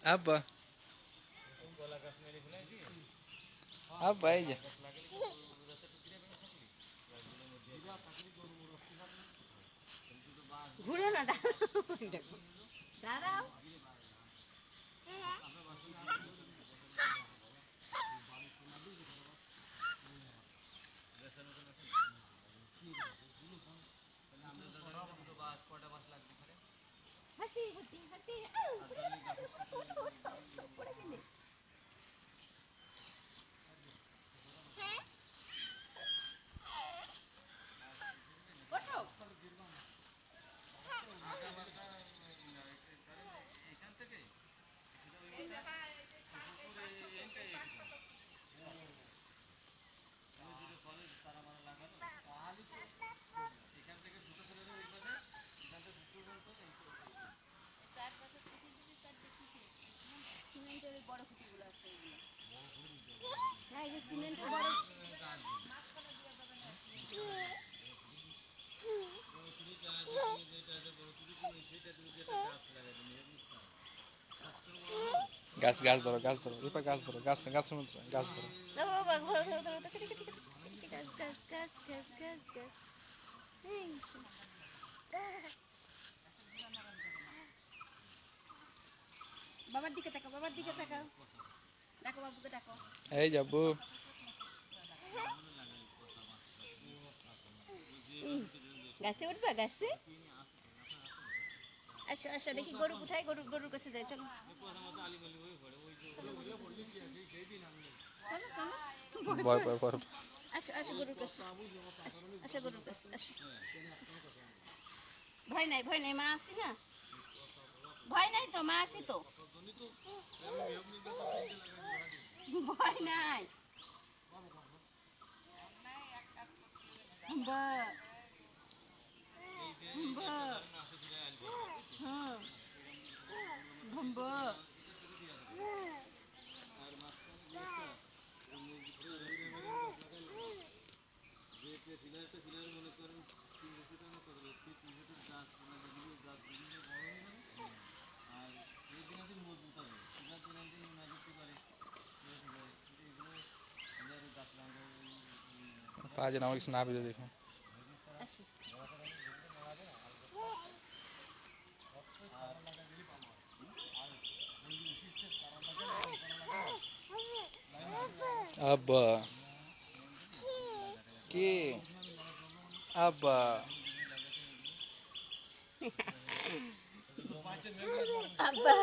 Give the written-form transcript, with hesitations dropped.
আব্বা আব্বা এই যে ঘুরে না দাঁড়াও হাঁটি হাঁটি হাঁটি পড়ে গেলে ওঠো সিমেন্টের বড় খুঁটিগুলো আছে হ্যাঁ এই যে সিমেন্টের বড় গাছ গাছ ধরো রিপা গাছ ধরো গাছের মধ্যে গাছ ধরো বাবা ধরো ধরো ধরো গাছ গাছ গাছ গাছ গাছ গাছ বাবার দিকে তাকাও ডাকো বাবুকে ডাকো এই যাবো গাছে উঠবা গাছে আসো আসো দেখি গরু কোথায় গরুর কাছে যাই চলো ভয় ভয় ভয় আসো আসো গরুর কাছে আসো গরুর কাছে আসো ভয় নাই মা আছি না ভয় নাই তো মা আছি তো ভয় নাই বা পা যেন আমার কিছু না বেঁধে দেখো আব্বা কি আব্বা আব্বা